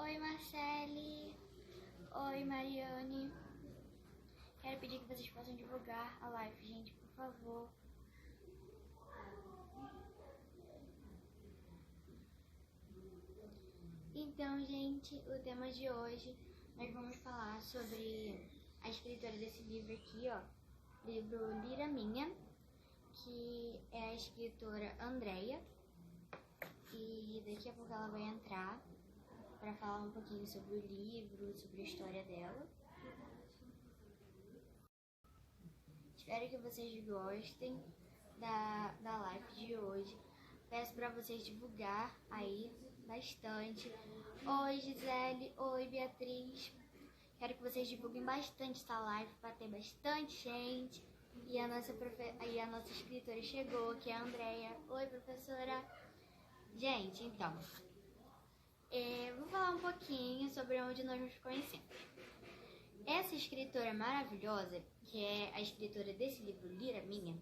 Oi, Marcele. Oi, Mariane. Quero pedir que vocês possam divulgar a live, gente, por favor. Então, gente, o tema de hoje nós vamos falar sobre a escritora desse livro aqui, ó, livro Lira Minha, que é a escritora Andreia, e daqui a pouco ela vai entrar para falar um pouquinho sobre o livro, sobre a história dela. Espero que vocês gostem da live de hoje. Peço para vocês divulgar aí bastante. Oi, Gisele. Oi, Beatriz. Quero que vocês divulguem bastante essa live para ter bastante gente. E a nossa escritora chegou, que é a Andreia. Oi, professora. Gente, então, vou falar um pouquinho sobre onde nós nos conhecemos. Essa escritora maravilhosa, que é a escritora desse livro, Lira Minha,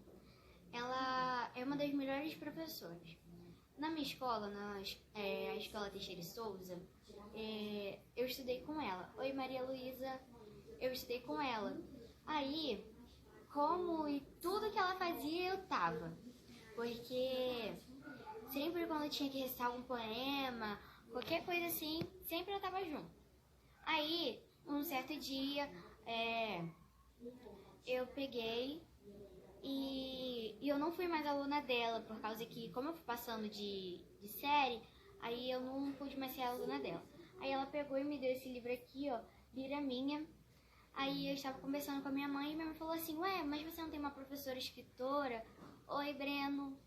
ela é uma das melhores professoras. Na minha escola, a Escola Teixeira e Souza, eu estudei com ela. Oi, Maria Luísa, eu estudei com ela. Aí, e tudo que ela fazia, eu tava. Porque sempre quando eu tinha que recitar algum poema, qualquer coisa assim, sempre eu tava junto. Aí, um certo dia, eu peguei e eu não fui mais aluna dela, por causa que, como eu fui passando de série, aí eu não pude mais ser aluna dela. Aí ela pegou e me deu esse livro aqui, ó, Lira Minha. Aí eu estava conversando com a minha mãe e minha mãe falou assim, ué, mas você não tem uma professora escritora? Oi, Breno.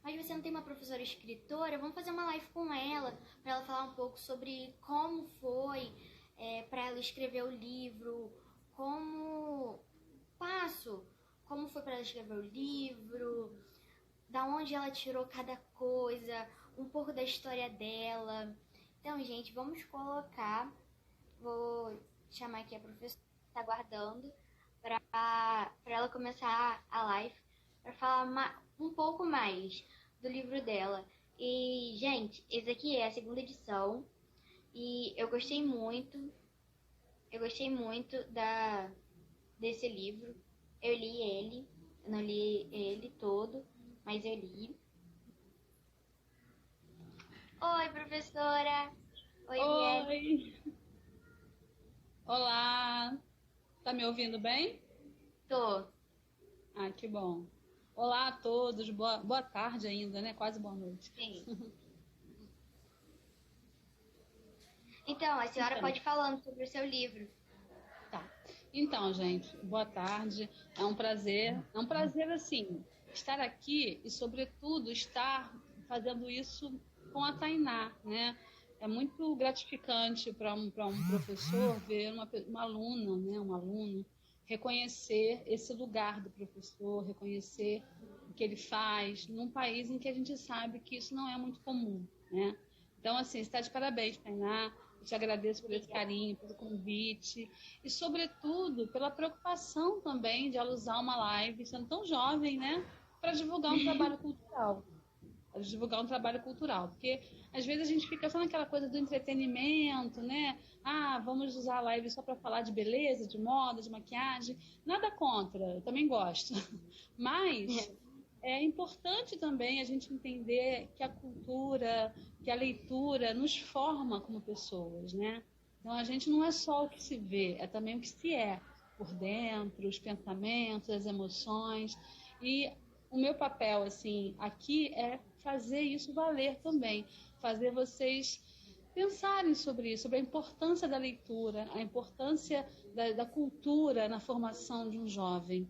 Mas você não tem uma professora escritora? Vamos fazer uma live com ela, para ela falar um pouco sobre como foi para ela escrever o livro, como foi para ela escrever o livro, da onde ela tirou cada coisa, um pouco da história dela. Então, gente, vamos colocar, vou chamar aqui a professora, está aguardando, para ela começar a live, para falar um pouco mais do livro dela. E, gente, esse aqui é a segunda edição, e eu gostei muito desse livro. Eu li ele, eu não li ele todo, mas eu li. Oi, professora! Oi, Oi! Olá! Tá me ouvindo bem? Tô. Ah, que bom. Olá a todos, boa tarde ainda, né? Quase boa noite. Sim. Então, a senhora pode ir falando sobre o seu livro. Tá. Então, gente, boa tarde. É um prazer assim, estar aqui e, sobretudo, estar fazendo isso com a Tainá, né? É muito gratificante para um professor ver uma aluna, né? Um aluno reconhecer esse lugar do professor, reconhecer o que ele faz num país em que a gente sabe que isso não é muito comum, né? Então, assim, está de parabéns, Tainá. Eu te agradeço por esse carinho, pelo convite e, sobretudo, pela preocupação também de ela usar uma live, sendo tão jovem, né, para divulgar um trabalho cultural. Porque às vezes a gente fica só naquela coisa do entretenimento, né? Ah, vamos usar a live só para falar de beleza, de moda, de maquiagem. Nada contra, eu também gosto. Mas é importante também a gente entender que a cultura, que a leitura nos forma como pessoas, né? Então a gente não é só o que se vê, é também o que se é por dentro, os pensamentos, as emoções. E o meu papel, assim, aqui é fazer isso valer também, fazer vocês pensarem sobre isso, sobre a importância da leitura, a importância da cultura na formação de um jovem.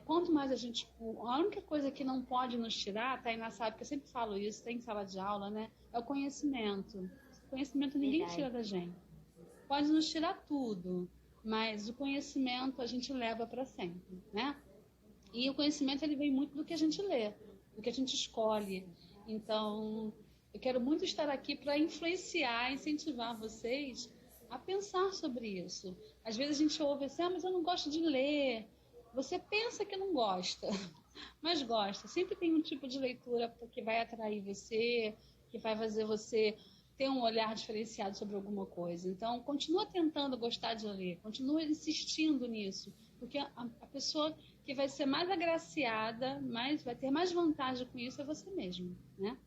Quanto mais a gente... A única coisa que não pode nos tirar, a Tainá sabe que eu sempre falo isso, tem em sala de aula, né? É o conhecimento. O conhecimento ninguém tira da gente. Pode nos tirar tudo, mas o conhecimento a gente leva para sempre, né? E o conhecimento ele vem muito do que a gente lê, do que a gente escolhe. Então, eu quero muito estar aqui para influenciar, incentivar vocês a pensar sobre isso. Às vezes a gente ouve assim, mas eu não gosto de ler. Você pensa que não gosta, mas gosta. Sempre tem um tipo de leitura que vai atrair você, que vai fazer você ter um olhar diferenciado sobre alguma coisa. Então, continua tentando gostar de ler, continua insistindo nisso, porque a pessoa que vai ser mais agraciada, vai ter mais vantagem com isso é você mesmo, né?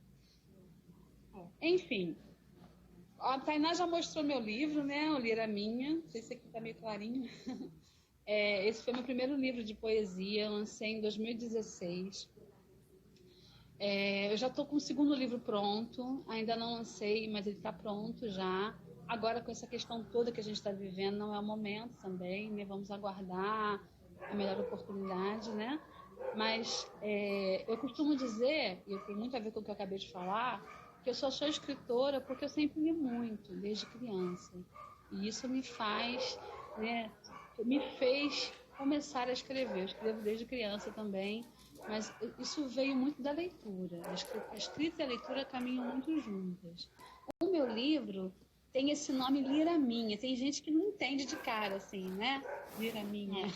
Enfim, a Tainá já mostrou meu livro, né? O Lira Minha, não sei se aqui está meio clarinho. Esse foi meu primeiro livro de poesia, lancei em 2016. Eu já estou com o segundo livro pronto, ainda não lancei, mas ele está pronto já. Agora, com essa questão toda que a gente está vivendo, não é o momento também, né? Vamos aguardar a melhor oportunidade, né? Mas eu costumo dizer, e tem muito a ver com o que eu acabei de falar, que eu só sou escritora porque eu sempre li muito, desde criança. E isso me faz, né? Me fez começar a escrever. Eu escrevo desde criança também, mas isso veio muito da leitura. A escrita e a leitura caminham muito juntas. O meu livro tem esse nome Lira Minha. Tem gente que não entende de cara, assim, né? Lira Minha.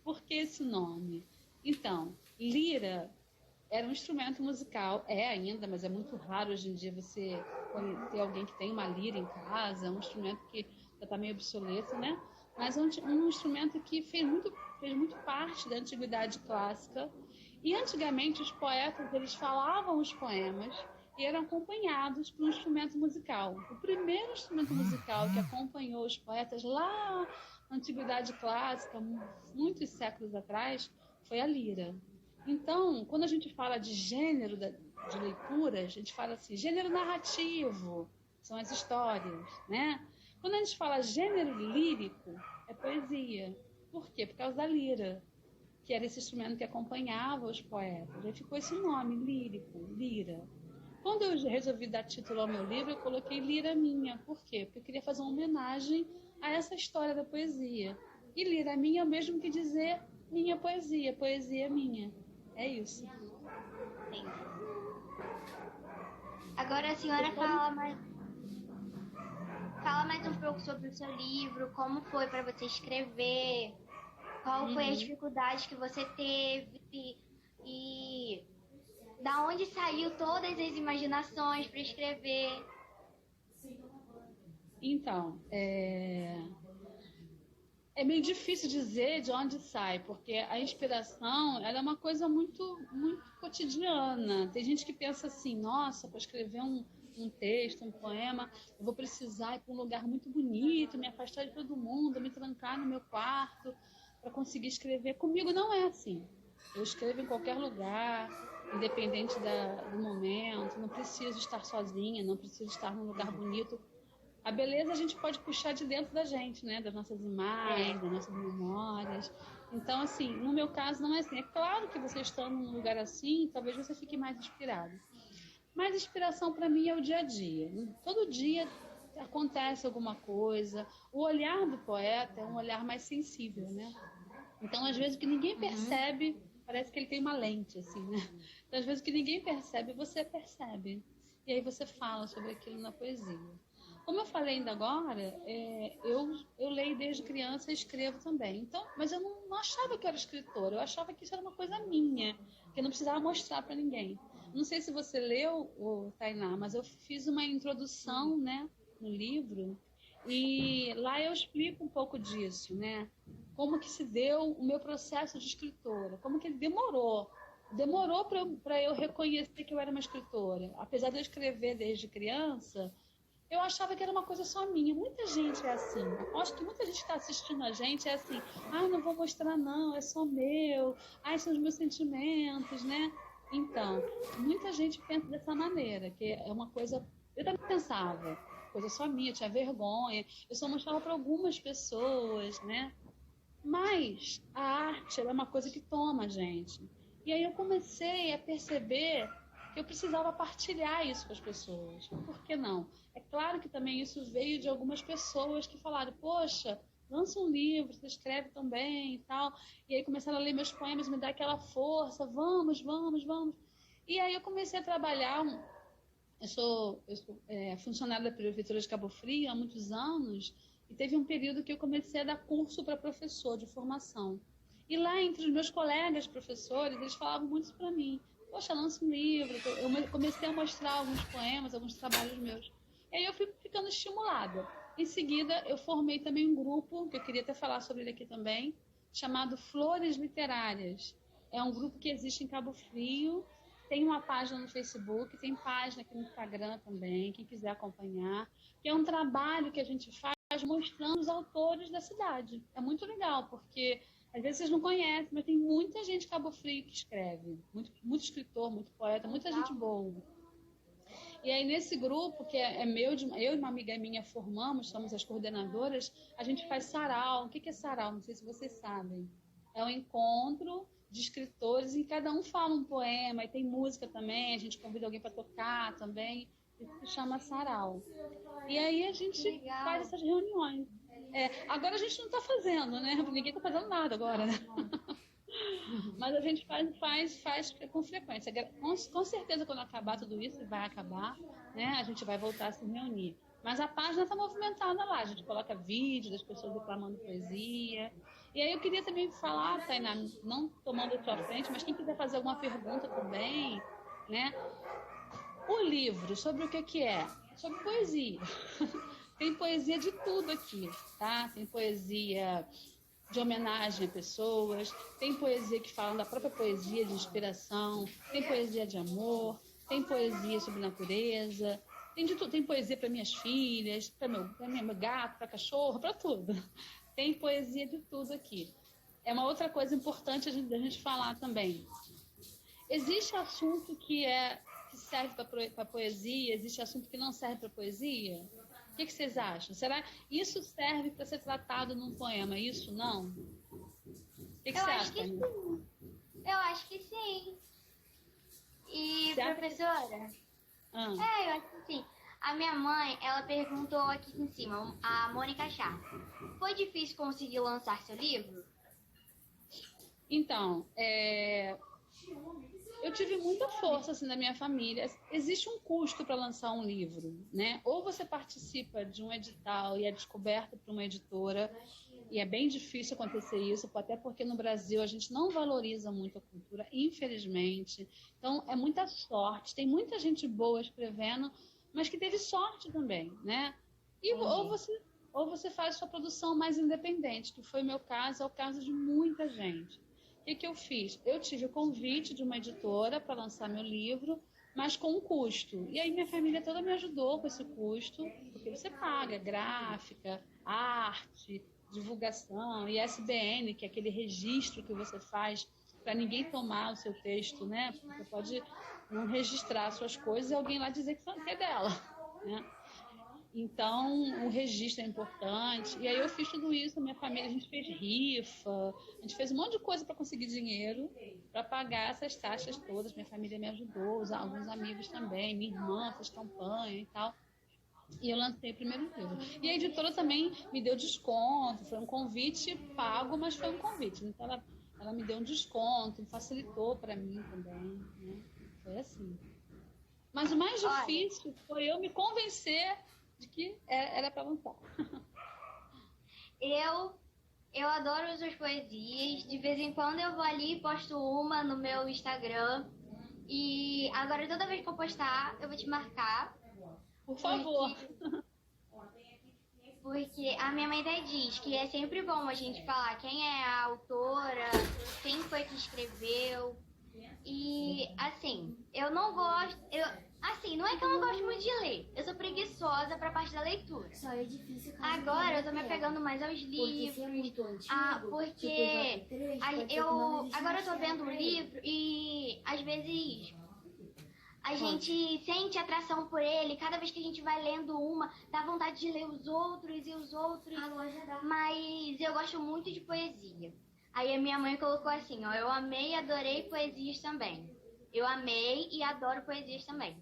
Por que esse nome? Então, lira era um instrumento musical, ainda, mas é muito raro hoje em dia você ter alguém que tem uma lira em casa, um instrumento que já está meio obsoleto, né? Mas é um instrumento que fez muito parte da antiguidade clássica. E antigamente os poetas, eles falavam os poemas e eram acompanhados por um instrumento musical. O primeiro instrumento musical que acompanhou os poetas lá na antiguidade clássica, muitos séculos atrás, foi a lira. Então, quando a gente fala de gênero de leitura, a gente fala assim, gênero narrativo, são as histórias, né? Quando a gente fala gênero lírico, é poesia. Por quê? Por causa da lira, que era esse instrumento que acompanhava os poetas. Aí ficou esse nome, lírico, lira. Quando eu resolvi dar título ao meu livro, eu coloquei Lira Minha. Por quê? Porque eu queria fazer uma homenagem a essa história da poesia. E Lira Minha é o mesmo que dizer minha poesia, poesia minha. É isso. Sim. Agora a senhora fala mais um pouco sobre o seu livro, como foi para você escrever, qual foi a dificuldade que você teve e da onde saiu todas as imaginações para escrever. Então, é meio difícil dizer de onde sai, porque a inspiração ela é uma coisa muito, muito cotidiana. Tem gente que pensa assim, nossa, para escrever um texto, um poema, eu vou precisar ir para um lugar muito bonito, me afastar de todo mundo, me trancar no meu quarto para conseguir escrever. Comigo não é assim. Eu escrevo em qualquer lugar, independente do momento, não preciso estar sozinha, não preciso estar num lugar bonito. A beleza a gente pode puxar de dentro da gente, né? Das nossas imagens, das nossas memórias. Então, assim, no meu caso não é assim. É claro que você estando num lugar assim, talvez você fique mais inspirado. Mas inspiração para mim é o dia a dia. Todo dia acontece alguma coisa. O olhar do poeta é um olhar mais sensível, né? Então, às vezes, o que ninguém percebe, parece que ele tem uma lente, assim, né? Então, às vezes, o que ninguém percebe, você percebe. E aí você fala sobre aquilo na poesia. Como eu falei ainda agora, eu leio desde criança e escrevo também. Então, mas eu não achava que eu era escritora, eu achava que isso era uma coisa minha, que eu não precisava mostrar para ninguém. Não sei se você leu, Tainá, mas eu fiz uma introdução, né, no livro, e lá eu explico um pouco disso, né? Como que se deu o meu processo de escritora, como que ele demorou para eu reconhecer que eu era uma escritora. Apesar de eu escrever desde criança, eu achava que era uma coisa só minha. Muita gente é assim. Eu acho que muita gente que está assistindo a gente é assim, não vou mostrar não, é só meu, são os meus sentimentos, né? Então, muita gente pensa dessa maneira, que é uma coisa... Eu também pensava, coisa só minha, eu tinha vergonha, eu só mostrava para algumas pessoas, né? Mas a arte é uma coisa que toma a gente. E aí eu comecei a perceber que eu precisava partilhar isso com as pessoas. Por que não? É claro que também isso veio de algumas pessoas que falaram, poxa, lança um livro, você escreve também e tal. E aí começaram a ler meus poemas, me dar aquela força, vamos. E aí eu comecei a trabalhar, eu sou funcionária da Prefeitura de Cabo Frio há muitos anos, e teve um período que eu comecei a dar curso para professor de formação. E lá, entre os meus colegas professores, eles falavam muito isso para mim. Poxa, lança um livro. Eu comecei a mostrar alguns poemas, alguns trabalhos meus. E aí eu fui ficando estimulada. Em seguida, eu formei também um grupo, que eu queria até falar sobre ele aqui também, chamado Flores Literárias. É um grupo que existe em Cabo Frio, tem uma página no Facebook, tem página aqui no Instagram também, quem quiser acompanhar, que é um trabalho que a gente faz mostrando os autores da cidade. É muito legal, porque às vezes vocês não conhecem, mas tem muita gente de Cabo Frio que escreve, muito escritor, muito poeta, muita gente boa. E aí, nesse grupo, que eu e uma amiga minha formamos, somos as coordenadoras, a gente faz sarau. O que é sarau? Não sei se vocês sabem. É um encontro de escritores e cada um fala um poema, e tem música também, a gente convida alguém para tocar também, isso se chama sarau. E aí a gente faz essas reuniões. Agora a gente não está fazendo, né? Ninguém está fazendo nada agora, né? Mas a gente faz com frequência. Com certeza, quando acabar tudo isso, vai acabar, né? A gente vai voltar a se reunir. Mas a página está movimentada lá. A gente coloca vídeo das pessoas declamando poesia. E aí eu queria também falar, Tainá, não tomando a sua frente, mas quem quiser fazer alguma pergunta também, né? O livro, sobre o que é? Sobre poesia. Tem poesia de tudo aqui, tá? Tem poesia de homenagem a pessoas, tem poesia que fala da própria poesia de inspiração, tem poesia de amor, tem poesia sobre natureza, tem de tudo, tem poesia para minhas filhas, para meu gato, para cachorro, para tudo. Tem poesia de tudo aqui. É uma outra coisa importante da gente falar também. Existe assunto que serve para poesia, existe assunto que não serve para poesia? O que vocês acham? Será que isso serve para ser tratado num poema? Isso não? O que você acha? Eu acho que sim. E, professora? Eu acho que sim. A minha mãe, ela perguntou aqui em cima, a Mônica Chá. Foi difícil conseguir lançar seu livro? Então, eu tive muita força assim, da minha família. Existe um custo para lançar um livro, né? Ou você participa de um edital e é descoberto por uma editora, e é bem difícil acontecer isso, até porque no Brasil a gente não valoriza muito a cultura, infelizmente. Então, é muita sorte. Tem muita gente boa escrevendo, mas que teve sorte também, né? E, ou você faz sua produção mais independente, que foi o meu caso, é o caso de muita gente. O que eu fiz? Eu tive o convite de uma editora para lançar meu livro, mas com um custo. E aí minha família toda me ajudou com esse custo, porque você paga gráfica, arte, divulgação, ISBN, que é aquele registro que você faz para ninguém tomar o seu texto, né? Você pode não registrar suas coisas e alguém lá dizer que é dela, né? Então, o registro é importante. E aí eu fiz tudo isso, a minha família, a gente fez rifa, a gente fez um monte de coisa para conseguir dinheiro, para pagar essas taxas todas. Minha família me ajudou, alguns amigos também, minha irmã fez campanha e tal. E eu lancei o primeiro livro. E a editora também me deu desconto, foi um convite pago, mas foi um convite. Então, ela me deu um desconto, facilitou para mim também, né? Foi assim. Mas o mais difícil foi eu me convencer de que era para lançar. Eu adoro as suas poesias. De vez em quando eu vou ali e posto uma no meu Instagram. E agora toda vez que eu postar, eu vou te marcar. Por favor. Porque a minha mãe até diz que é sempre bom a gente falar quem é a autora, quem foi que escreveu. E, assim, eu não gosto... Assim, não é que eu não gosto muito de ler. Eu sou preguiçosa pra parte da leitura. Só é difícil. Agora eu tô me apegando mais aos livros. Porque agora eu tô vendo um livro e às vezes a gente sente atração por ele. Cada vez que a gente vai lendo uma, dá vontade de ler os outros e os outros. Mas eu gosto muito de poesia. Aí a minha mãe colocou assim, ó, eu amei e adorei poesias também. Eu amei e adoro poesias também.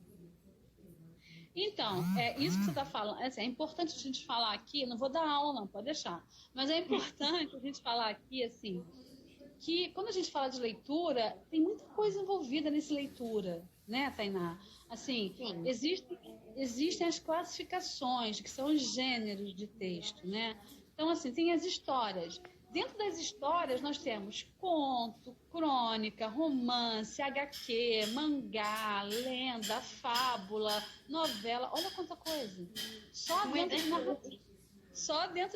Então, isso que você está falando, é importante a gente falar aqui, não vou dar aula não, pode deixar, mas é importante a gente falar aqui, assim, que quando a gente fala de leitura, tem muita coisa envolvida nessa leitura, né, Tainá? Assim, existem as classificações, que são os gêneros de texto, né? Então, assim, tem as histórias. Dentro das histórias, nós temos conto, crônica, romance, HQ, mangá, lenda, fábula, novela. Olha quanta coisa. Só dentro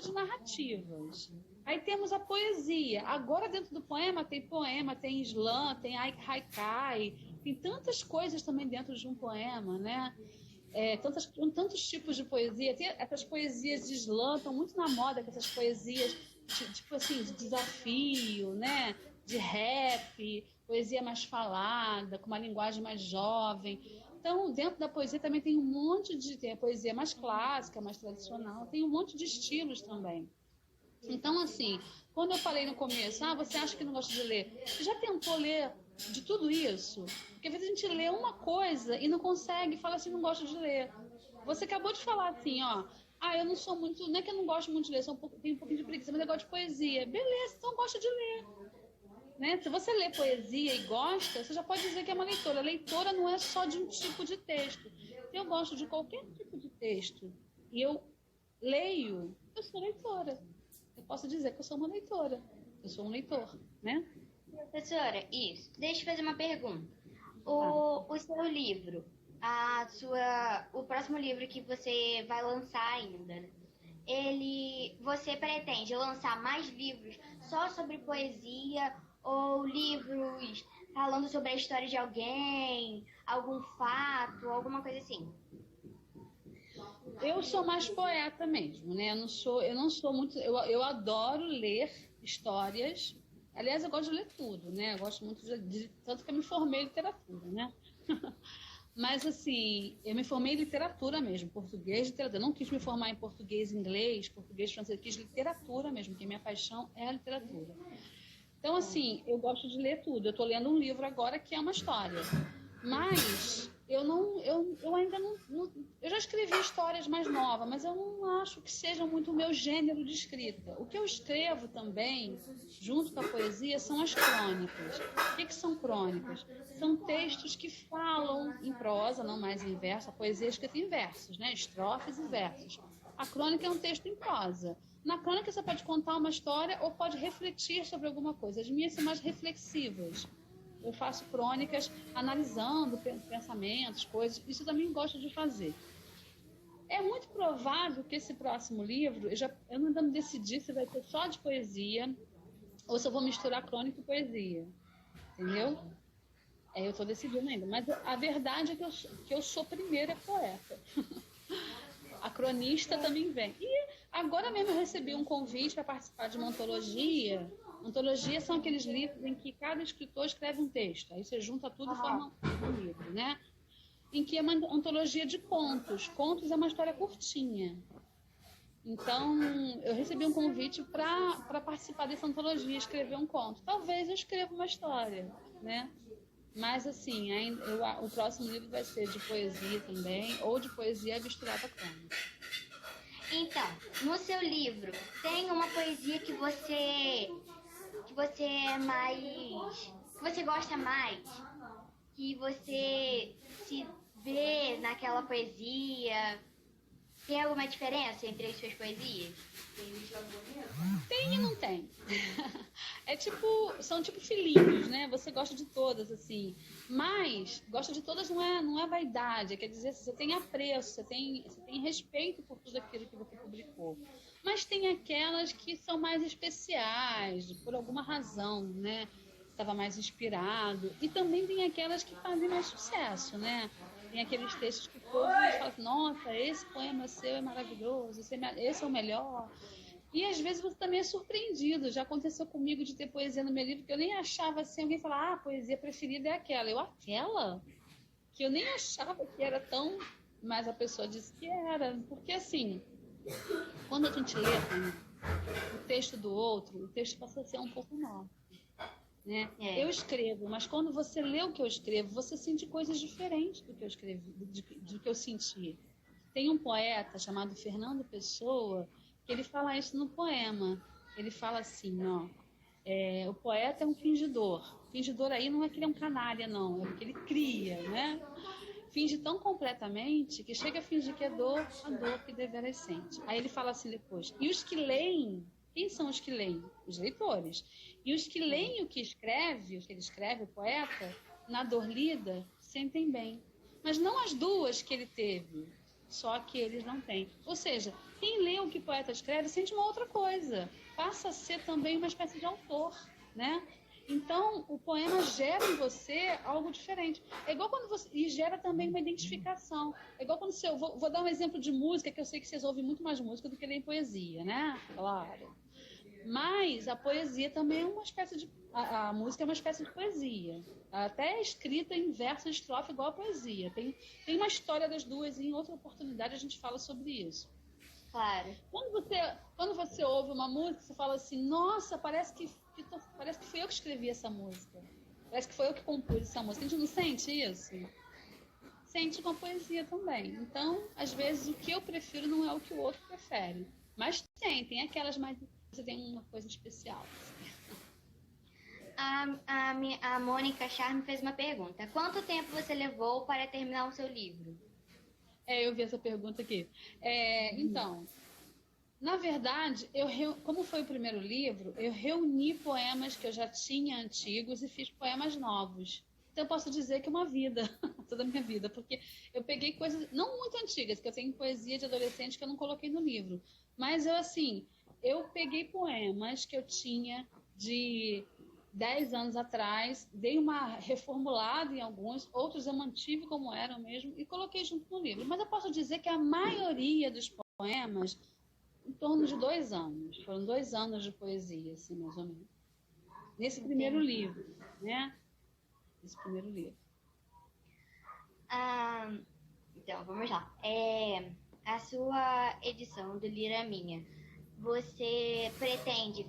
de narrativas. Aí temos a poesia. Agora, dentro do poema, tem slam, tem haikai. Tem tantas coisas também dentro de um poema, né? Tantos tipos de poesia. Tem essas poesias de slam, estão muito na moda, com essas poesias tipo assim, de desafio, né? De rap, poesia mais falada, com uma linguagem mais jovem. Então, dentro da poesia também tem tem a poesia mais clássica, mais tradicional, tem um monte de estilos também. Então, assim, quando eu falei no começo, você acha que não gosta de ler? Você já tentou ler de tudo isso? Porque às vezes a gente lê uma coisa e não consegue, fala assim, não gosto de ler. Você acabou de falar assim, eu não sou muito, não é que eu não gosto muito de ler, tenho um pouquinho de preguiça, mas eu gosto de poesia. Beleza, então gosta de ler. Né? Se você lê poesia e gosta, você já pode dizer que é uma leitora. Leitora não é só de um tipo de texto. Eu gosto de qualquer tipo de texto e eu leio, eu sou leitora. Eu posso dizer que eu sou uma leitora. Eu sou um leitor, né? Professora, isso. Deixa eu fazer uma pergunta. O seu livro, o próximo livro que você vai lançar ainda, né? Você pretende lançar mais livros só sobre poesia ou livros falando sobre a história de alguém, algum fato, alguma coisa assim? Eu sou mais poeta mesmo, né? Eu não sou muito. Eu adoro ler histórias. Aliás, eu gosto de ler tudo, né? Eu gosto muito tanto que eu me formei em literatura, né? Mas, assim, eu me formei em literatura mesmo, português, literatura. Eu não quis me formar em português, inglês, português, francês. Eu quis literatura mesmo, porque minha paixão é a literatura. Então, assim, eu gosto de ler tudo. Eu estou lendo um livro agora que é uma história. Mas eu ainda não... Eu já escrevi histórias mais novas, mas eu não acho que seja muito o meu gênero de escrita. O que eu escrevo também, junto com a poesia, são as crônicas. O que são crônicas? São textos que falam em prosa, não mais em verso. A poesia é escrita em versos, né? Estrofes e versos. A crônica é um texto em prosa. Na crônica você pode contar uma história ou pode refletir sobre alguma coisa. As minhas são mais reflexivas. Eu faço crônicas analisando pensamentos, coisas. Isso eu também gosto de fazer. É muito provável que esse próximo livro, eu ainda não decidi se vai ser só de poesia ou se eu vou misturar crônica e poesia. Entendeu? Eu estou decidindo ainda. Mas a verdade é que eu sou primeira poeta. A cronista também vem. E agora mesmo eu recebi um convite para participar de uma antologia. Antologia são aqueles livros em que cada escritor escreve um texto. Aí você junta tudo e forma um livro, né? Em que é uma antologia de contos. Contos é uma história curtinha. Então, eu recebi um convite para participar dessa antologia, escrever um conto. Talvez eu escreva uma história, né? Mas, assim, o próximo livro vai ser de poesia também, ou de poesia misturada com crônica. Então, no seu livro, tem uma poesia que você gosta mais, que você se vê naquela poesia? Tem alguma diferença entre as suas poesias? Tem e não tem. São tipo filhinhos, né? Você gosta de todas, assim. Mas gosta de todas não é vaidade. Quer dizer, você tem apreço, você tem respeito por tudo aquilo que você publicou. Mas tem aquelas que são mais especiais, por alguma razão, né? Estava mais inspirado. E também tem aquelas que fazem mais sucesso, né? Tem aqueles textos que todos falam assim, nossa, esse poema seu é maravilhoso, esse é o melhor. E às vezes você também é surpreendido. Já aconteceu comigo de ter poesia no meu livro que eu nem achava assim, alguém falar, a poesia preferida é aquela. Aquela? Que eu nem achava que era tão... Mas a pessoa disse que era. Porque assim, quando a gente lê o texto do outro, o texto passa a ser um pouco novo. Né? Eu escrevo, mas quando você lê o que eu escrevo, você sente coisas diferentes do que eu escrevi, do que eu senti. Tem um poeta chamado Fernando Pessoa que ele fala isso no poema. Ele fala assim, o poeta é um fingidor. Fingidor aí não é que ele é um canalha, não, é porque ele cria, né? Finge tão completamente que chega a fingir que é a dor que deveras sente. Aí ele fala assim depois, e os que leem, Quem são os que leem? Os leitores. E os que leem o que ele escreve, o poeta, na Dorlida, sentem bem. Mas não as duas que ele teve, só que eles não têm. Ou seja, quem lê o que o poeta escreve sente uma outra coisa. Passa a ser também uma espécie de autor, né? Então, o poema gera em você algo diferente. É igual quando você... E gera também uma identificação. É igual quando você... Vou dar um exemplo de música, que eu sei que vocês ouvem muito mais música do que lerem poesia, né? Claro. Mas a poesia também é uma espécie de... A música é uma espécie de poesia. Até é escrita em verso e estrofe igual a poesia. Tem uma história das duas e em outra oportunidade a gente fala sobre isso. Claro. Quando você ouve uma música, você fala assim, nossa, parece que fui eu que escrevi essa música. Parece que foi eu que compus essa música. A gente não sente isso? Sente com a poesia também. Então, às vezes, o que eu prefiro não é o que o outro prefere. Mas tem aquelas mais... Você tem uma coisa especial. A Mônica Charme fez uma pergunta. Quanto tempo você levou para terminar o seu livro? Eu vi essa pergunta aqui. Então, na verdade, como foi o primeiro livro, eu reuni poemas que eu já tinha antigos e fiz poemas novos. Então, eu posso dizer que é uma vida, toda a minha vida, porque eu peguei coisas não muito antigas, que eu tenho poesia de adolescente que eu não coloquei no livro. Mas eu peguei poemas que eu tinha de 10 anos atrás, dei uma reformulada em alguns, outros eu mantive como eram mesmo e coloquei junto no livro. Mas eu posso dizer que a maioria dos poemas, em torno de 2 anos, foram 2 anos de poesia, assim, mais ou menos. Nesse primeiro livro, né? Esse primeiro livro. Então, vamos lá. A sua edição do Lira Minha, você pretende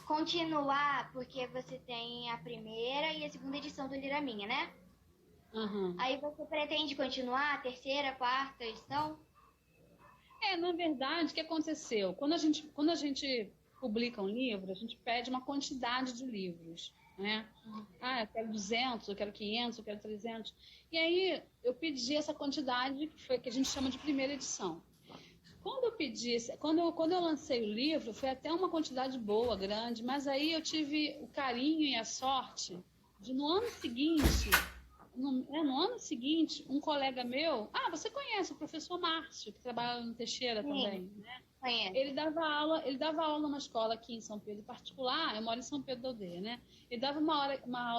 continuar, porque você tem a primeira e a segunda edição do Lira Minha, né? Uhum. Aí você pretende continuar a terceira, a quarta edição? Na verdade, o que aconteceu? Quando a gente publica um livro, a gente pede uma quantidade de livros, né? Eu quero 200, eu quero 500, eu quero 300. E aí eu pedi essa quantidade, que a gente chama de primeira edição. Quando eu lancei o livro, foi até uma quantidade boa, grande, mas aí eu tive o carinho e a sorte de, no ano seguinte, um colega meu... você conhece o professor Márcio, que trabalha no Teixeira. Sim. Também, né? Conheço. Ele dava aula numa escola aqui em São Pedro particular, eu moro em São Pedro da Aldeia, né? Ele dava uma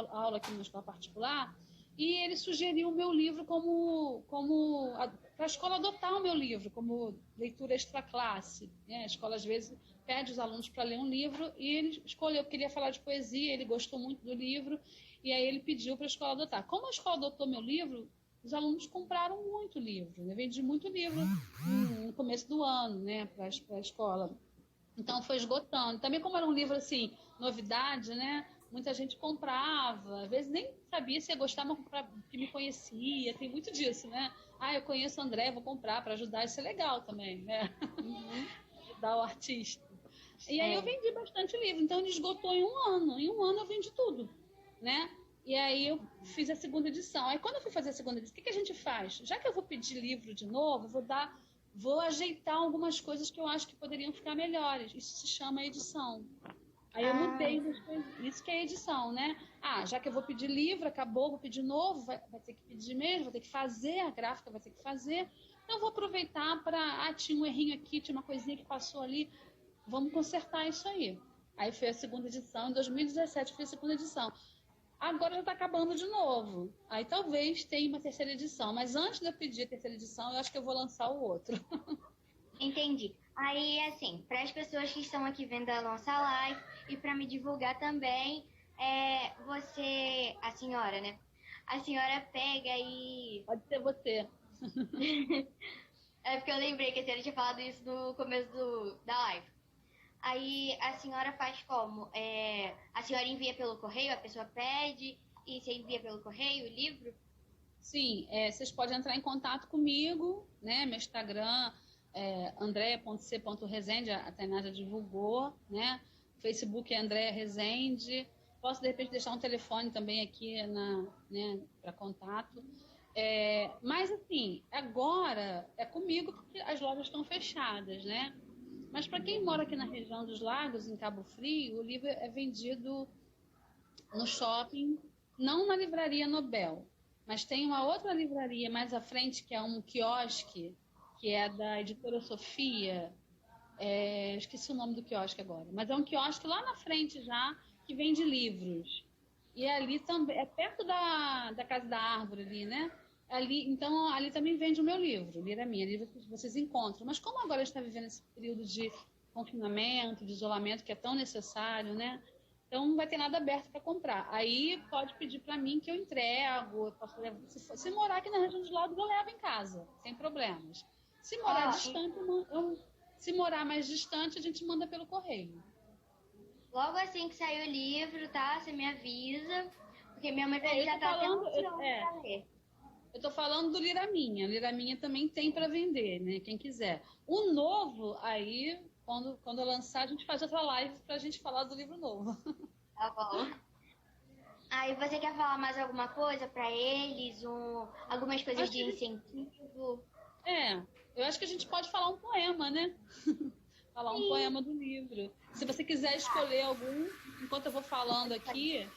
aula aqui numa escola particular e ele sugeriu o meu livro para a escola adotar o meu livro como leitura extra classe, né? A escola às vezes pede os alunos para ler um livro e ele escolheu, queria falar de poesia, ele gostou muito do livro e aí ele pediu para a escola adotar. Como a escola adotou meu livro, os alunos compraram muito livro, eu vendi muito livro no começo do ano, né, para a escola. Então foi esgotando. Também como era um livro assim, novidade, né, muita gente comprava, às vezes nem sabia se ia gostar, mas porque me conhecia, tem muito disso, né? Eu conheço o André, vou comprar para ajudar, isso é legal também, né? Ajudar o artista. E aí eu vendi bastante livro, então ele esgotou em 1 ano. Em 1 ano eu vendi tudo, né? E aí eu fiz a segunda edição. Aí quando eu fui fazer a segunda edição, o que a gente faz? Já que eu vou pedir livro de novo, vou ajeitar algumas coisas que eu acho que poderiam ficar melhores. Isso se chama edição. Aí eu mudei as coisas. Isso que é edição, né? Já que eu vou pedir livro, acabou, vou pedir novo, vai ter que pedir mesmo, vou ter que fazer, a gráfica vai ter que fazer. Então eu vou aproveitar para... tinha um errinho aqui, tinha uma coisinha que passou ali. Vamos consertar isso aí. Aí foi a segunda edição. Em 2017 foi a segunda edição. Agora já está acabando de novo. Aí talvez tenha uma terceira edição. Mas antes de eu pedir a terceira edição, eu acho que eu vou lançar o outro. Entendi. Aí, assim, para as pessoas que estão aqui vendo a nossa live e para me divulgar também, você, a senhora, né? A senhora pega e... Pode ser você. É porque eu lembrei que a senhora tinha falado isso no começo da live. Aí a senhora faz como? A senhora envia pelo correio, a pessoa pede e você envia pelo correio o livro? Sim, vocês podem entrar em contato comigo, né? Meu Instagram é andrea.c.rezende, a Tainá já divulgou, né? Facebook é Andrea Rezende. Posso, de repente, deixar um telefone também aqui né, para contato. Mas, assim, agora é comigo porque as lojas estão fechadas, né? Mas para quem mora aqui na região dos Lagos, em Cabo Frio, o livro é vendido no shopping, não na Livraria Nobel, mas tem uma outra livraria mais à frente, que é um quiosque, que é da editora Sofia. Esqueci o nome do quiosque agora, mas é um quiosque lá na frente já, que vende livros. E ali também, é perto da Casa da Árvore ali, né? Então, ali também vende o meu livro, Lira Minha, livro que vocês encontram. Mas como agora a gente está vivendo esse período de confinamento, de isolamento, que é tão necessário, né? Então, não vai ter nada aberto para comprar. Aí, pode pedir para mim que eu entrego, eu posso levar. Se morar aqui na região dos Lagos, eu levo em casa, sem problemas. Se morar distante, se morar mais distante, a gente manda pelo correio. Logo assim que sair o livro, tá? Você me avisa, porque minha mãe já tá falando, pra ler. Eu tô falando do Lira Minha. Lira Minha também tem para vender, né? Quem quiser. O novo, aí, quando eu lançar, a gente faz outra live pra gente falar do livro novo. Tá bom. Aí você quer falar mais alguma coisa para eles? Algumas coisas de incentivo? Eu acho que a gente pode falar um poema, né? Falar um poema do livro. Se você quiser escolher algum, enquanto eu vou falando aqui,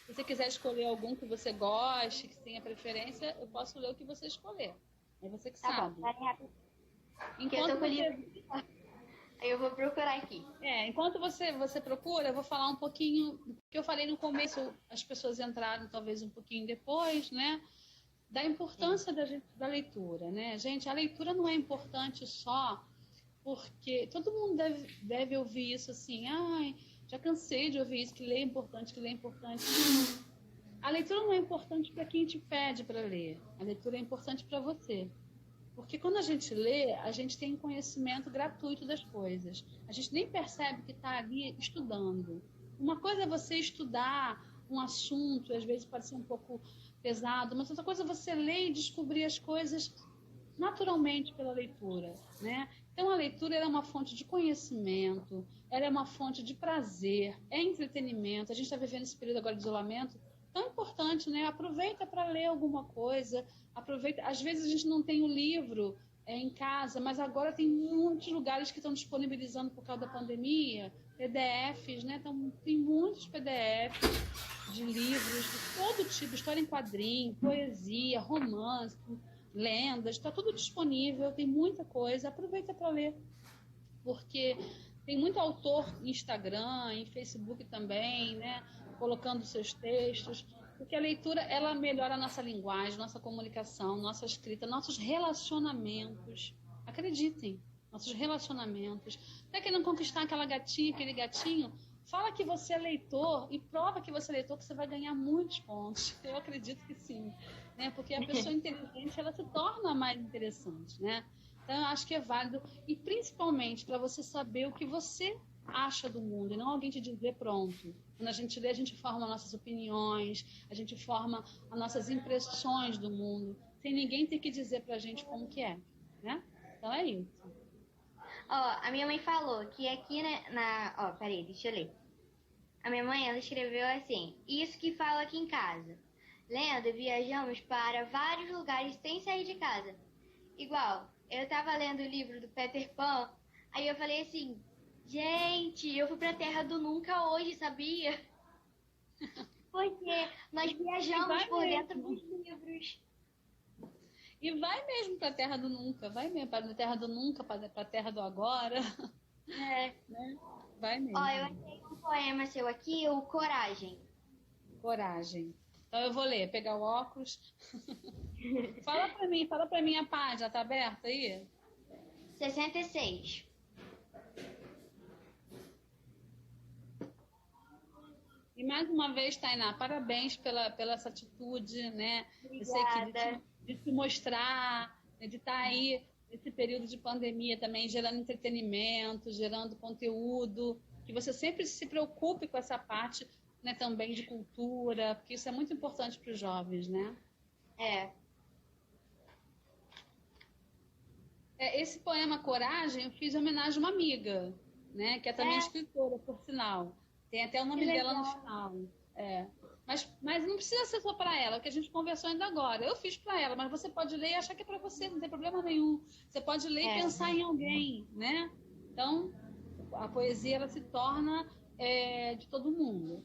se você quiser escolher algum que você goste, que tenha preferência, eu posso ler o que você escolher. É você que sabe. Bom, enquanto eu tô com o livro. Aí eu vou procurar aqui. Enquanto você procura, eu vou falar um pouquinho do que eu falei no começo, as pessoas entraram talvez um pouquinho depois, né? Da importância da leitura, né? Gente, a leitura não é importante só porque todo mundo deve ouvir isso assim, já cansei de ouvir isso, que ler é importante, que ler é importante. A leitura não é importante para quem te pede para ler, a leitura é importante para você. Porque quando a gente lê, a gente tem conhecimento gratuito das coisas. A gente nem percebe que está ali estudando. Uma coisa é você estudar um assunto, às vezes pode ser um pouco pesado, mas outra coisa é você ler e descobrir as coisas naturalmente pela leitura, né? Então a leitura é uma fonte de conhecimento, ela é uma fonte de prazer, é entretenimento. A gente está vivendo esse período agora de isolamento tão importante, né? Aproveita para ler alguma coisa, aproveita. Às vezes a gente não tem o livro em casa, mas agora tem muitos lugares que estão disponibilizando por causa da pandemia, PDFs, né? Então, tem muitos PDFs de livros de todo tipo, história em quadrinho, poesia, romance, lendas, está tudo disponível, tem muita coisa, aproveita para ler, porque tem muito autor em Instagram, em Facebook também, né, colocando seus textos, porque a leitura, ela melhora a nossa linguagem, nossa comunicação, nossa escrita, nossos relacionamentos, acreditem, nossos relacionamentos. Até querendo conquistar aquela gatinha, aquele gatinho, fala que você é leitor e prova que você é leitor, que você vai ganhar muitos pontos. Eu acredito que sim, né? Porque a pessoa inteligente, ela se torna mais interessante, né? Então, eu acho que é válido, e principalmente para você saber o que você acha do mundo, e não alguém te dizer pronto. Quando a gente lê, a gente forma nossas opiniões, a gente forma as nossas impressões do mundo, sem ninguém ter que dizer pra gente como que é, né? Então é isso. A minha mãe falou que aqui peraí, deixa eu ler. A minha mãe, ela escreveu assim: isso que falo aqui em casa. Lendo, viajamos para vários lugares sem sair de casa. Igual, eu tava lendo o livro do Peter Pan, aí eu falei assim, gente, eu fui pra Terra do Nunca hoje, sabia? Porque nós viajamos por dentro dos livros. E vai mesmo para a Terra do Nunca, vai mesmo para a Terra do Nunca, para a Terra do Agora. Né? Vai mesmo. Eu achei um poema seu aqui, o Coragem. Coragem. Então eu vou ler, pegar o óculos. Fala para mim a página, tá aberta aí? 66. E mais uma vez, Tainá, parabéns pela essa atitude, né? Obrigada. De se mostrar, de estar aí nesse período de pandemia também, gerando entretenimento, gerando conteúdo, que você sempre se preocupe com essa parte, né, também de cultura, porque isso é muito importante para os jovens, né? Esse poema Coragem eu fiz em homenagem a uma amiga, né, que é também escritora, por sinal. Tem até o nome dela no final. Mas não precisa ser só para ela, o que a gente conversou ainda agora. Eu fiz para ela, mas você pode ler e achar que é para você, não tem problema nenhum. Você pode ler e pensar em alguém, né? Então, A poesia ela se torna de todo mundo.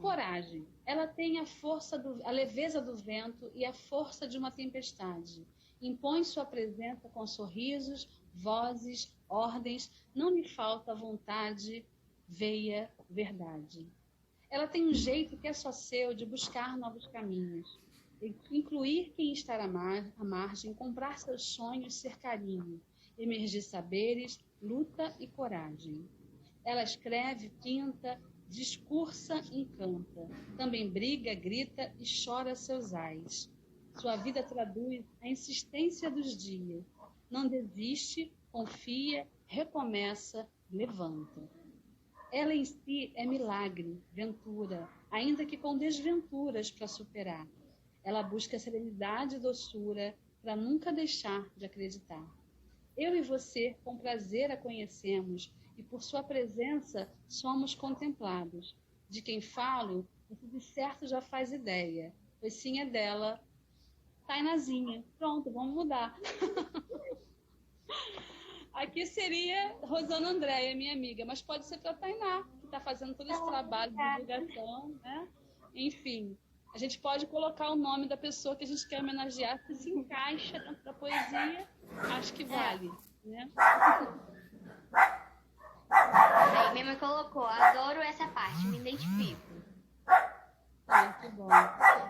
Coragem. Ela tem a leveza do vento e a força de uma tempestade. Impõe sua presença com sorrisos, vozes, ordens. Não lhe falta vontade, veia, verdade. Ela tem um jeito que é só seu de buscar novos caminhos. Incluir quem está à margem, comprar seus sonhos, ser carinho. Emergir saberes, luta e coragem. Ela escreve, pinta, discursa, encanta. Também briga, grita e chora seus ais. Sua vida traduz a insistência dos dias. Não desiste, confia, recomeça, levanta. Ela em si é milagre, ventura, ainda que com desventuras para superar. Ela busca serenidade e doçura para nunca deixar de acreditar. Eu e você, com prazer, a conhecemos e por sua presença somos contemplados. De quem falo, você de certo já faz ideia, pois sim é dela, Tainazinha. Pronto, vamos mudar. Aqui seria Rosana Andréia, minha amiga, mas pode ser para Tainá, que está fazendo todo esse trabalho de divulgação, né? Enfim, a gente pode colocar o nome da pessoa que a gente quer homenagear, se encaixa dentro da poesia, acho que vale, né? Aí minha mãe colocou, adoro essa parte, me identifico. Muito bom.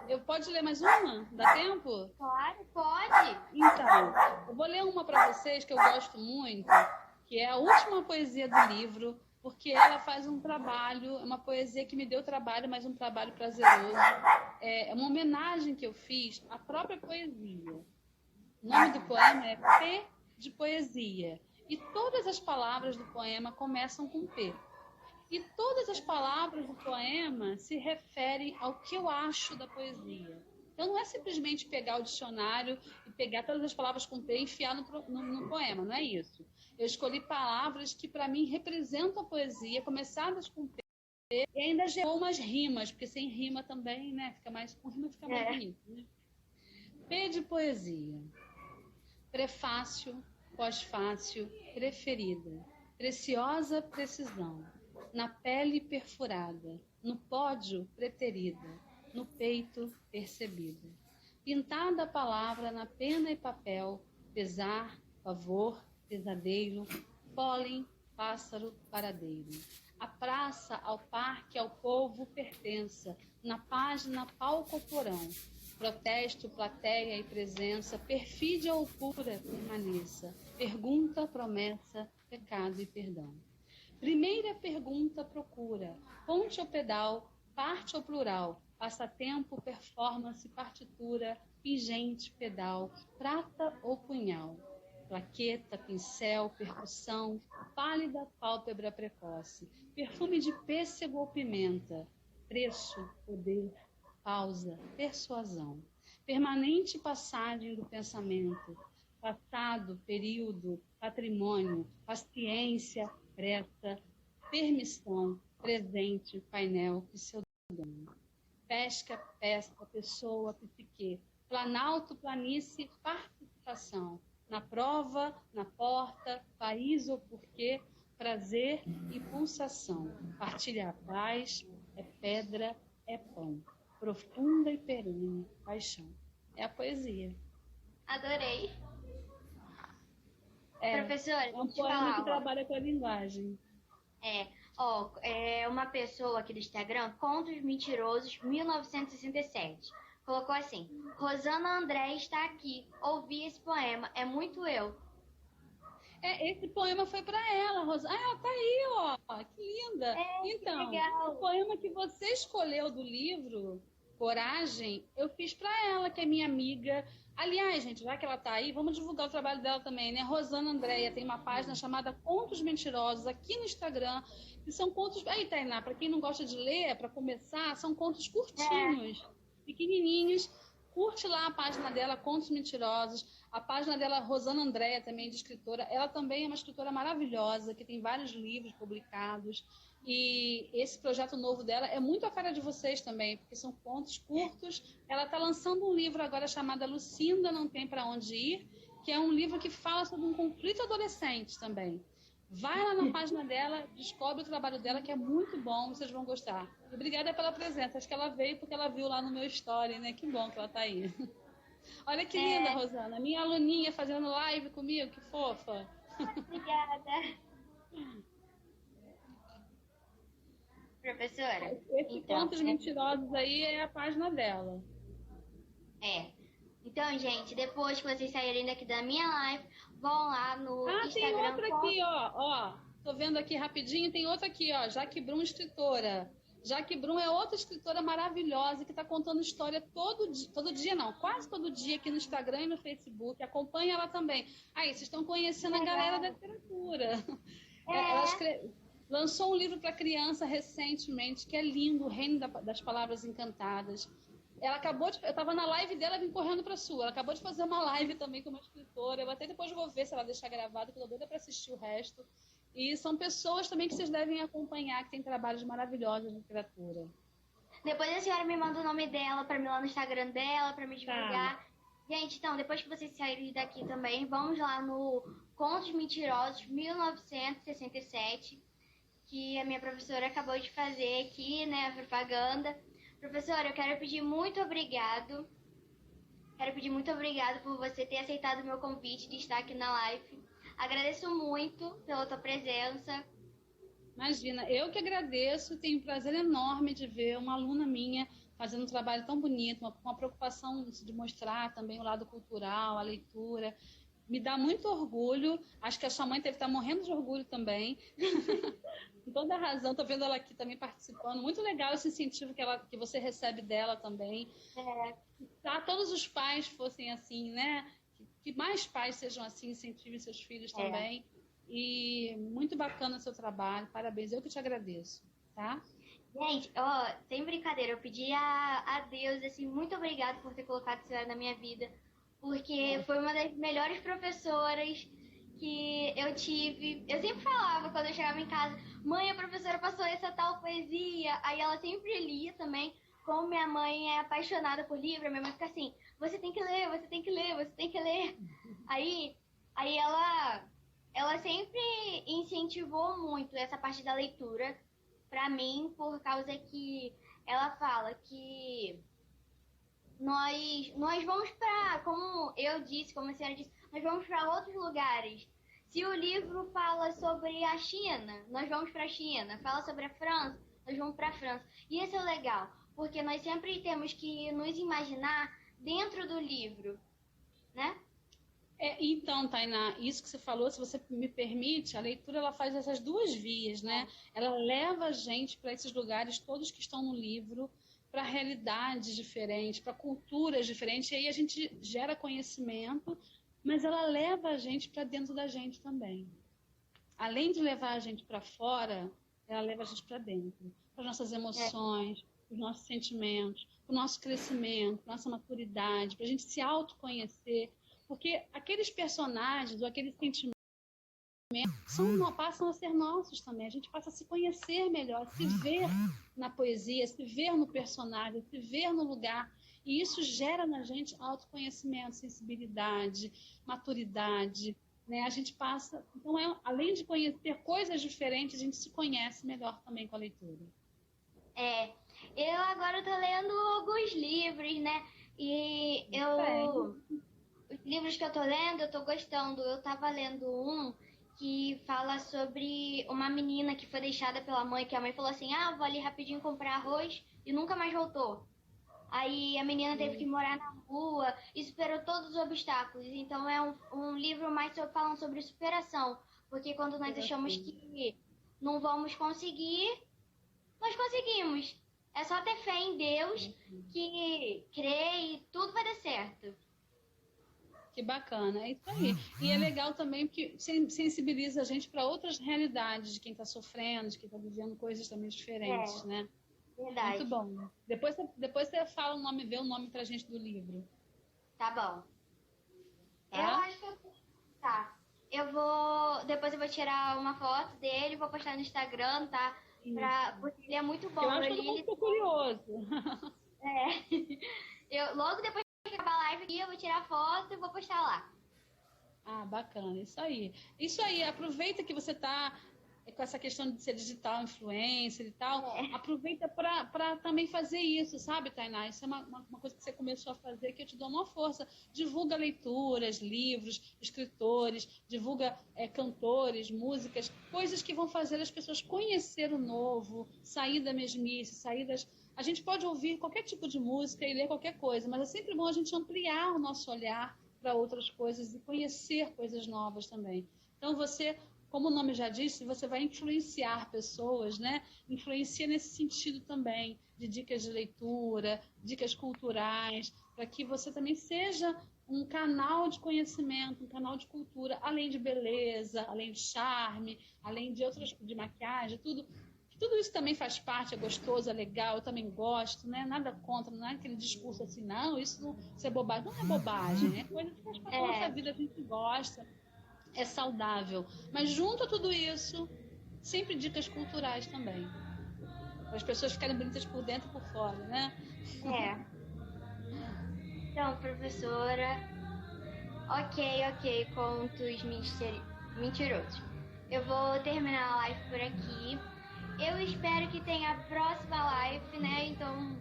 Eu pode ler mais uma? Dá tempo? Claro, pode. Então, eu vou ler uma para vocês que eu gosto muito, que é a última poesia do livro, porque ela faz um trabalho, é uma poesia que me deu trabalho, mas um trabalho prazeroso. É uma homenagem que eu fiz à própria poesia. O nome do poema é P de Poesia. E todas as palavras do poema começam com P. E todas as palavras do poema se referem ao que eu acho da poesia. Então, não é simplesmente pegar o dicionário e pegar todas as palavras com P e enfiar no poema, não é isso. Eu escolhi palavras que, para mim, representam a poesia, começadas com P, e ainda gerou umas rimas, porque sem rima também, né? Com rima fica mais bonito. Né? P de poesia. Prefácio, pós-fácio, preferida. Preciosa precisão. Na pele perfurada, no pódio preterida, no peito percebida. Pintada a palavra na pena e papel, pesar, pavor, pesadelo, pólen, pássaro, paradeiro. A praça, ao parque, ao povo pertença, na página, palco ou porão. Protesto, plateia e presença, perfídia ou pura permaneça. Pergunta, promessa, pecado e perdão. Primeira pergunta procura, ponte ou pedal, parte ou plural, passatempo, performance, partitura, pingente, pedal, prata ou punhal, plaqueta, pincel, percussão, pálida pálpebra precoce, perfume de pêssego ou pimenta, preço, poder, pausa, persuasão, permanente passagem do pensamento, passado, período, patrimônio, paciência, pressa, permissão, presente, painel, pseudônimo. Pesca, pesca, pessoa, psique. Planalto, planície, participação. Na prova, na porta, país ou porquê, prazer e pulsação. Partilhar paz, é pedra, é pão. Profunda e perene, paixão. É a poesia. Adorei. Professora, é um poema que trabalha com a linguagem. É uma pessoa aqui do Instagram, Contos Mentirosos, 1967. Colocou assim, Rosana André está aqui, ouvi esse poema, é muito eu. Esse poema foi para ela, Rosana. Ela tá aí, ó, que linda. Então, que legal. O poema que você escolheu do livro, Coragem, eu fiz para ela, que é minha amiga. Aliás, gente, já que ela tá aí, vamos divulgar o trabalho dela também, né? Rosana Andréia tem uma página chamada Contos Mentirosos aqui no Instagram, que são contos... Aí, Tainá, para quem não gosta de ler, para começar, são contos curtinhos, pequenininhos. Curte lá a página dela, Contos Mentirosos. A página dela, Rosana Andréia, também de escritora. Ela também é uma escritora maravilhosa, que tem vários livros publicados. E esse projeto novo dela é muito a cara de vocês também, porque são contos curtos. Ela está lançando um livro agora chamado Lucinda Não Tem Para Onde Ir, que é um livro que fala sobre um conflito adolescente também. Vai lá na página dela, descobre o trabalho dela, que é muito bom, vocês vão gostar. Obrigada pela presença. Acho que ela veio porque ela viu lá no meu story, né? Que bom que ela tá aí. Olha que linda, Rosana. Minha aluninha fazendo live comigo, que fofa. Obrigada. Professora, Esse Contos Mentirosos aí é a página dela. Então, gente, depois que vocês saírem daqui da minha live, vão lá no Instagram. Tem outra aqui, ó. Tô vendo aqui rapidinho, tem outra aqui, ó. Jaque Brum, escritora. Jaque Brum é outra escritora maravilhosa que está contando história todo dia não, quase todo dia aqui no Instagram e no Facebook. Acompanha ela também. Aí, vocês estão conhecendo a galera da literatura. Ela lançou um livro para criança recentemente, que é lindo, O Reino das Palavras Encantadas. Ela acabou de... Eu estava na live dela, vim correndo para a sua. Ela acabou de fazer uma live também como escritora. Eu até depois vou ver se ela deixar gravado, porque eu tô doida para assistir o resto. E são pessoas também que vocês devem acompanhar, que tem trabalhos maravilhosos de literatura. Depois a senhora me manda o nome dela para mim lá no Instagram dela, para me divulgar. Tá. Gente, então, depois que vocês saírem daqui também, vamos lá no Contos Mentirosos 1967, que a minha professora acabou de fazer aqui, né, a propaganda. Professora, eu quero pedir muito obrigado. Quero pedir muito obrigado por você ter aceitado o meu convite de estar aqui na live. Agradeço muito pela tua presença. Imagina, eu que agradeço, tenho um prazer enorme de ver uma aluna minha fazendo um trabalho tão bonito, uma preocupação de mostrar também o lado cultural, a leitura. Me dá muito orgulho, acho que a sua mãe deve estar morrendo de orgulho também. Com toda a razão, estou vendo ela aqui também participando. Muito legal esse incentivo que você recebe dela também. Tá, todos os pais fossem assim, né? Que mais pais sejam assim, incentivem seus filhos também. E muito bacana o seu trabalho, parabéns, eu que te agradeço, tá? Gente, sem brincadeira, eu pedi a Deus, assim, muito obrigada por ter colocado a senhora na minha vida, porque foi uma das melhores professoras que eu tive. Eu sempre falava quando eu chegava em casa, mãe, a professora passou essa tal poesia, aí ela sempre lia também. Como minha mãe é apaixonada por livro, minha mãe fica assim, você tem que ler, você tem que ler, você tem que ler. Aí ela sempre incentivou muito essa parte da leitura pra mim, por causa que ela fala que nós vamos pra, como eu disse, como a senhora disse, nós vamos para outros lugares. Se o livro fala sobre a China, nós vamos para a China. Fala sobre a França, nós vamos para a França. E isso é legal, porque nós sempre temos que nos imaginar dentro do livro, né? Então, Tainá, isso que você falou, se você me permite, a leitura ela faz essas duas vias, né? Ela leva a gente para esses lugares todos que estão no livro, para realidades diferentes, para culturas diferentes, e aí a gente gera conhecimento, mas ela leva a gente para dentro da gente também. Além de levar a gente para fora, ela leva a gente para dentro, para as nossas emoções, para os nossos sentimentos, para o nosso crescimento, para a nossa maturidade, para a gente se autoconhecer. Porque aqueles personagens ou aqueles sentimentos passam a ser nossos também. A gente passa a se conhecer melhor, se ver na poesia, se ver no personagem, se ver no lugar. E isso gera na gente autoconhecimento, sensibilidade, maturidade. Né? A gente passa... Então, além de conhecer coisas diferentes, a gente se conhece melhor também com a leitura. Eu agora estou lendo alguns livros, né? E os livros que eu tô lendo, eu tô gostando. Eu tava lendo um que fala sobre uma menina que foi deixada pela mãe, que a mãe falou assim, vou ali rapidinho comprar arroz, e nunca mais voltou. Aí a menina teve que morar na rua e superou todos os obstáculos. Então é um livro mais falando sobre superação. Porque quando nós achamos que não vamos conseguir, nós conseguimos. É só ter fé em Deus, que crê e tudo vai dar certo. Que bacana, é isso aí. E é legal também porque sensibiliza a gente para outras realidades de quem está sofrendo, de quem está vivendo coisas também diferentes, né? Verdade. Muito bom. Depois você fala o nome, vê o nome pra gente do livro. Tá bom. Tá? Eu acho que tá. Depois eu vou tirar uma foto dele, vou postar no Instagram, tá? Porque ele é muito bom. Eu acho que eu tô curioso. Logo depois que acabar a live aqui, eu vou tirar foto e vou postar lá. Ah, bacana, isso aí. Isso aí, aproveita que você está com essa questão de ser digital influencer e tal, aproveita para também fazer isso, sabe, Tainá? Isso é uma coisa que você começou a fazer que eu te dou uma força. Divulga leituras, livros, escritores, divulga cantores, músicas, coisas que vão fazer as pessoas conhecer o novo, sair da mesmice, sair das... A gente pode ouvir qualquer tipo de música e ler qualquer coisa, mas é sempre bom a gente ampliar o nosso olhar para outras coisas e conhecer coisas novas também. Então você, como o nome já disse, você vai influenciar pessoas, né? Influencia nesse sentido também, de dicas de leitura, dicas culturais, para que você também seja um canal de conhecimento, um canal de cultura, além de beleza, além de charme, além de outras, de maquiagem, tudo. Tudo isso também faz parte, é gostoso, é legal, eu também gosto, né? Nada contra, não é aquele discurso assim, não, isso é bobagem. Não é bobagem, é coisa que faz parte da nossa vida, a gente gosta, é saudável. Mas junto a tudo isso, sempre dicas culturais também. Para as pessoas ficarem bonitas por dentro e por fora, né? Então, professora, ok, contos mentirosos. Eu vou terminar a live por aqui. Eu espero que tenha a próxima live, né? Então,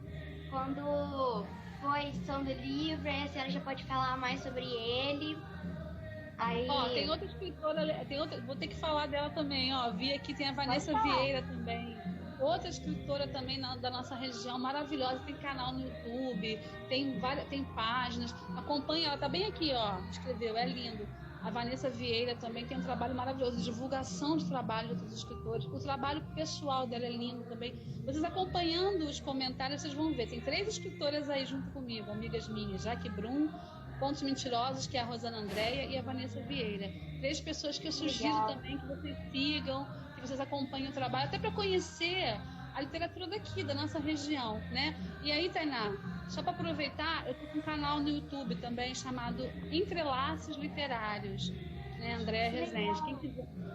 quando for a edição do livro, a senhora já pode falar mais sobre ele. Aí... tem outra escritora, vou ter que falar dela também, vi aqui, tem a Vanessa Vieira também. Outra escritora também da nossa região, maravilhosa, tem canal no YouTube, tem páginas, acompanha, ela tá bem aqui, escreveu, é lindo. A Vanessa Vieira também tem um trabalho maravilhoso de divulgação de trabalho de outros escritores. O trabalho pessoal dela é lindo também. Vocês acompanhando os comentários, vocês vão ver. Tem 3 escritoras aí junto comigo, amigas minhas. Jaque Brum, Contos Mentirosos, que é a Rosana Andréia, e a Vanessa Vieira. 3 pessoas que eu sugiro também que vocês sigam, que vocês acompanhem o trabalho, até para conhecer a literatura daqui, da nossa região, né? E aí, Tainá, só para aproveitar, eu tô com um canal no YouTube também chamado Entrelaços Literários, né? Andréa Rezende.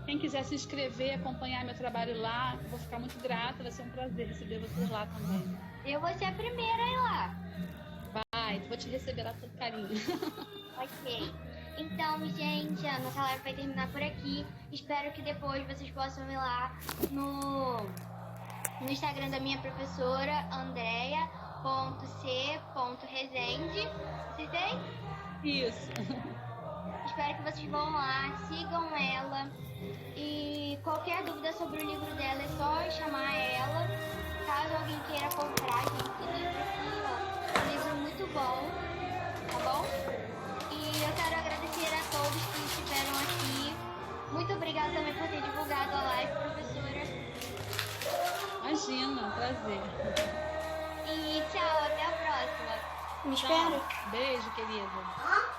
Quem quiser se inscrever, acompanhar meu trabalho lá, eu vou ficar muito grata, vai ser um prazer receber vocês lá também. Eu vou ser a primeira a ir lá. Vai, vou te receber lá com todo carinho. Ok. Então, gente, a nossa live vai terminar por aqui. Espero que depois vocês possam ir lá no Instagram da minha professora, andrea.c.rezende. Vocês têm? Isso. Espero que vocês vão lá, sigam ela. E qualquer dúvida sobre o livro dela é só chamar ela. Caso alguém queira comprar, gente, esse livro aqui, é um livro muito bom, tá bom? E eu quero agradecer a todos que estiveram aqui. Muito obrigada também por ter divulgado a live, professora. Imagina, prazer. E tchau, até a próxima. Me espera. Beijo, querida.